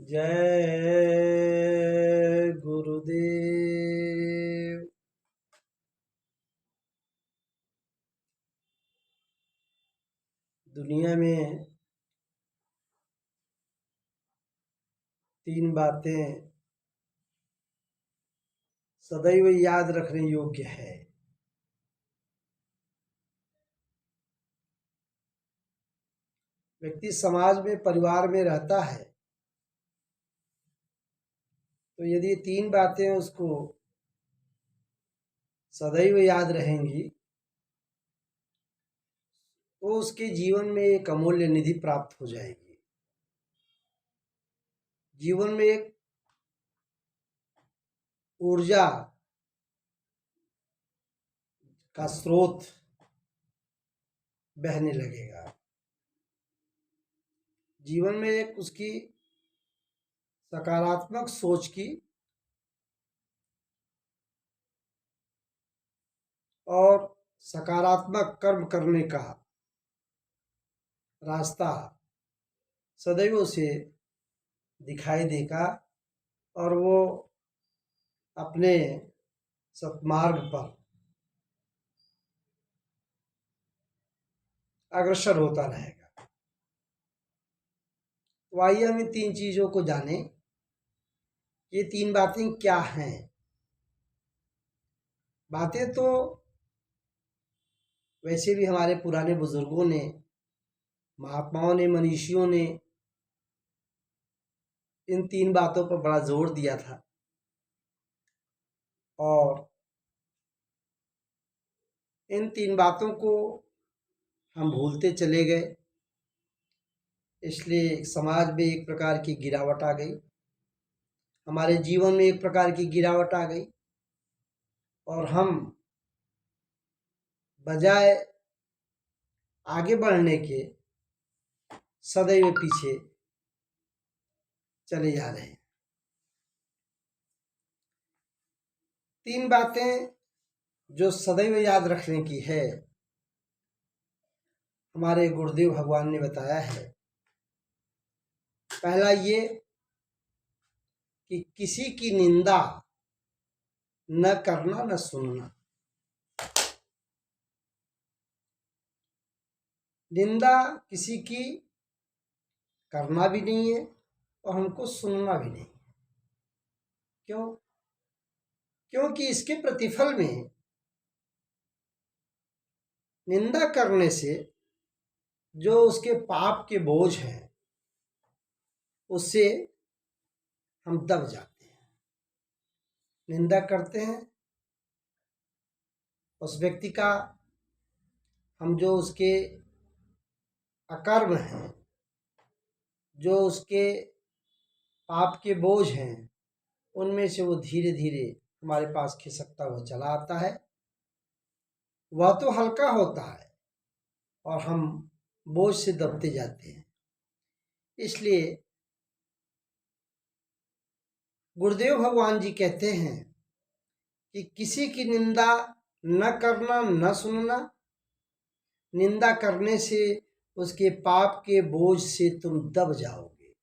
जय गुरुदेव। दुनिया में तीन बातें सदैव याद रखने योग्य है। व्यक्ति समाज में, परिवार में रहता है तो यदि ये तीन बातें उसको सदैव याद रहेंगी तो उसके जीवन में एक अमूल्य निधि प्राप्त हो जाएगी। जीवन में एक ऊर्जा का स्रोत बहने लगेगा। जीवन में एक उसकी सकारात्मक सोच की और सकारात्मक कर्म करने का रास्ता सदैव उसे दिखाई देगा और वो अपने सत्मार्ग पर अग्रसर होता रहेगा। तो आइए हम इन तीन चीजों को जानें। ये तीन बातें क्या हैं? बातें तो वैसे भी हमारे पुराने बुजुर्गों ने, महात्माओं ने, मनीषियों ने इन तीन बातों पर बड़ा जोर दिया था और इन तीन बातों को हम भूलते चले गए, इसलिए समाज में एक प्रकार की गिरावट आ गई, हमारे जीवन में एक प्रकार की गिरावट आ गई और हम बजाय आगे बढ़ने के सदैव पीछे चले जा रहे हैं। तीन बातें जो सदैव याद रखने की है, हमारे गुरुदेव भगवान ने बताया है। पहला ये कि किसी की निंदा न करना, न सुनना। निंदा किसी की करना भी नहीं है और हमको सुनना भी नहीं। क्यों? क्योंकि इसके प्रतिफल में निंदा करने से जो उसके पाप के बोझ हैं उससे हम दब जाते हैं। निंदा करते हैं उस व्यक्ति का, हम जो उसके अकर्म हैं, जो उसके पाप के बोझ हैं, उनमें से वो धीरे धीरे हमारे पास खिसकता हुआ चला आता है। वह तो हल्का होता है और हम बोझ से दबते जाते हैं। इसलिए गुरुदेव भगवान जी कहते हैं कि किसी की निंदा न करना, न सुनना। निंदा करने से उसके पाप के बोझ से तुम दब जाओगे।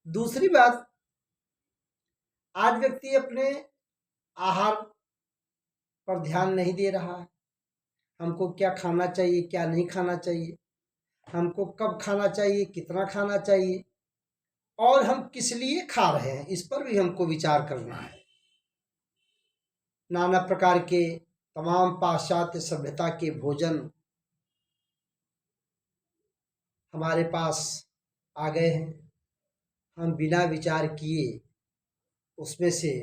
दूसरी बात, आज व्यक्ति अपने आहार पर ध्यान नहीं दे रहा है। हमको क्या खाना चाहिए, क्या नहीं खाना चाहिए, हमको कब खाना चाहिए, कितना खाना चाहिए और हम किस लिए खा रहे हैं, इस पर भी हमको विचार करना है। नाना प्रकार के तमाम पाश्चात्य सभ्यता के भोजन हमारे पास आ गए हैं। हम बिना विचार किए उसमें से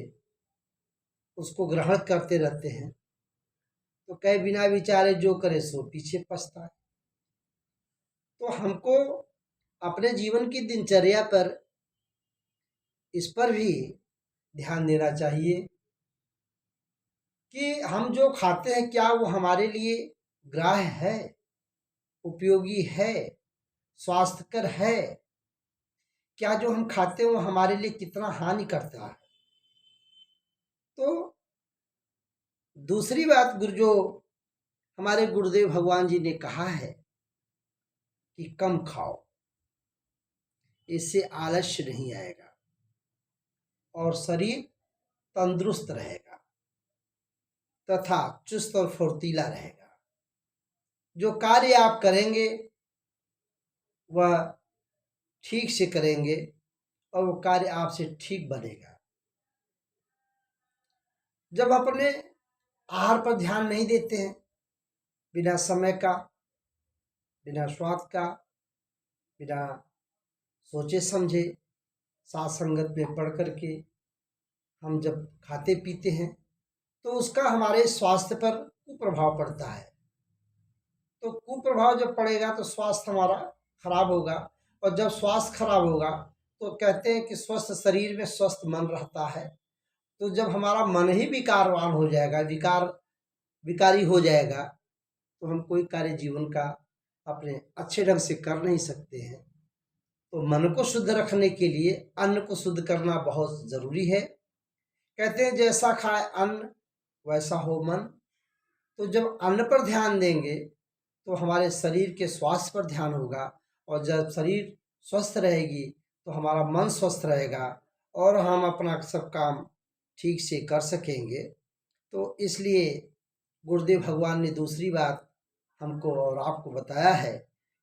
उसको ग्रहण करते रहते हैं। तो कहे बिना विचारे जो करे सो पीछे पछताए। तो हमको अपने जीवन की दिनचर्या पर इस पर भी ध्यान देना चाहिए कि हम जो खाते हैं क्या वो हमारे लिए ग्राह्य है, उपयोगी है, स्वास्थ्यकर है। क्या जो हम खाते हैं वो हमारे लिए कितना हानि करता है। तो दूसरी बात जो हमारे गुरुदेव भगवान जी ने कहा है कि कम खाओ। इससे आलस्य नहीं आएगा और शरीर तंदुरुस्त रहेगा तथा चुस्त और फुर्तीला रहेगा। जो कार्य आप करेंगे वह ठीक से करेंगे और वो कार्य आपसे ठीक बनेगा। जब अपने आहार पर ध्यान नहीं देते हैं, बिना समय का, बिना स्वाद का, बिना सोचे समझे, साथ संगत में पढ़ करके हम जब खाते पीते हैं तो उसका हमारे स्वास्थ्य पर कुप्रभाव पड़ता है। तो कुप्रभाव जब पड़ेगा तो स्वास्थ्य हमारा खराब होगा, और जब स्वास्थ्य खराब होगा तो कहते हैं कि स्वस्थ शरीर में स्वस्थ मन रहता है। तो जब हमारा मन ही विकारवान हो जाएगा, विकारी हो जाएगा, तो हम कोई कार्य जीवन का अपने अच्छे ढंग से कर नहीं सकते हैं। तो मन को शुद्ध रखने के लिए अन्न को शुद्ध करना बहुत ज़रूरी है। कहते हैं जैसा खाए अन्न वैसा हो मन। तो जब अन्न पर ध्यान देंगे तो हमारे शरीर के स्वास्थ्य पर ध्यान होगा, और जब शरीर स्वस्थ रहेगी तो हमारा मन स्वस्थ रहेगा और हम अपना सब काम ठीक से कर सकेंगे। तो इसलिए गुरुदेव भगवान ने दूसरी बात हमको और आपको बताया है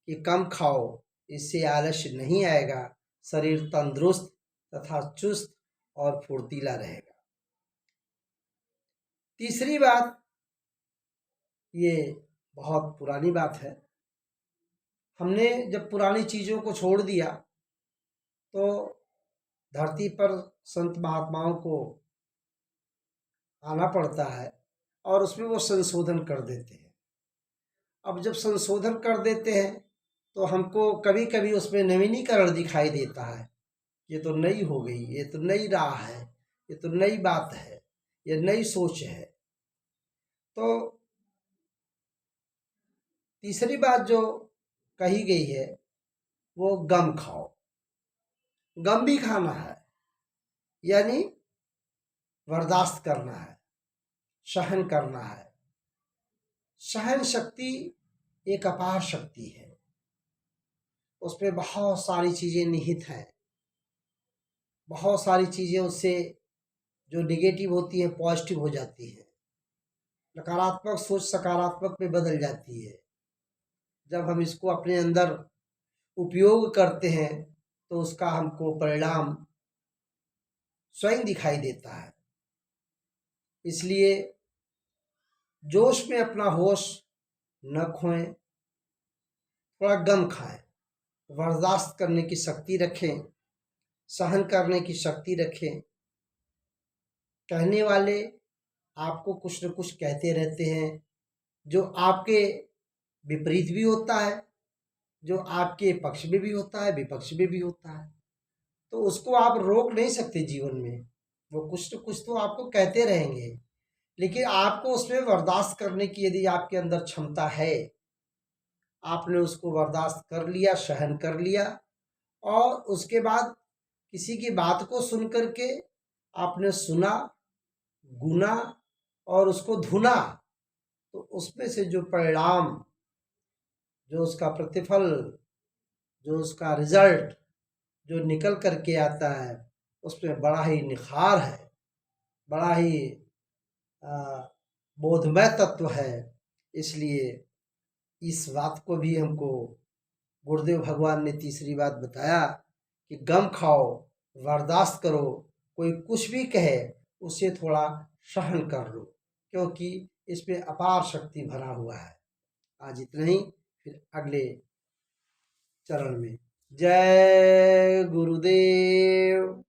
कि कम खाओ, इससे आलस्य नहीं आएगा, शरीर तंदुरुस्त तथा चुस्त और फुर्तीला रहेगा। तीसरी बात, ये बहुत पुरानी बात है। हमने जब पुरानी चीज़ों को छोड़ दिया तो धरती पर संत महात्माओं को आना पड़ता है और उसमें वो संशोधन कर देते हैं। अब जब संशोधन कर देते हैं तो हमको कभी कभी उसमें नवीनीकरण दिखाई देता है। ये तो नई हो गई, ये तो नई राह है, ये तो नई बात है, ये नई सोच है। तो तीसरी बात जो कही गई है वो गम खाओ। गम भी खाना है, यानी बर्दाश्त करना है, सहन करना है। सहन शक्ति एक अपार शक्ति है, उसमें बहुत सारी चीज़ें निहित हैं। बहुत सारी चीज़ें उससे जो निगेटिव होती है पॉजिटिव हो जाती है। नकारात्मक सोच सकारात्मक में बदल जाती है। जब हम इसको अपने अंदर उपयोग करते हैं तो उसका हमको परिणाम स्वयं दिखाई देता है। इसलिए जोश में अपना होश न खोएं, थोड़ा गम खाएं, बर्दाश्त करने की शक्ति रखें, सहन करने की शक्ति रखें। कहने वाले आपको कुछ न कुछ कहते रहते हैं, जो आपके विपरीत भी होता है, जो आपके पक्ष में भी होता है, विपक्ष में भी होता है। तो उसको आप रोक नहीं सकते जीवन में, वो कुछ न कुछ तो आपको कहते रहेंगे, लेकिन आपको उसमें बर्दाश्त करने की यदि आपके अंदर क्षमता है, आपने उसको बर्दाश्त कर लिया, सहन कर लिया, और उसके बाद किसी की बात को सुन करके आपने सुना, गुना और उसको धुना, तो उसमें से जो परिणाम, जो उसका प्रतिफल, जो उसका रिजल्ट जो निकल करके आता है, उसमें बड़ा ही निखार है, बड़ा ही बोधमय तत्व है। इसलिए इस बात को भी हमको गुरुदेव भगवान ने तीसरी बात बताया कि गम खाओ, बर्दाश्त करो, कोई कुछ भी कहे उसे थोड़ा सहन कर लो, क्योंकि इसमें अपार शक्ति भरा हुआ है। आज इतना ही, फिर अगले चरण में। जय गुरुदेव।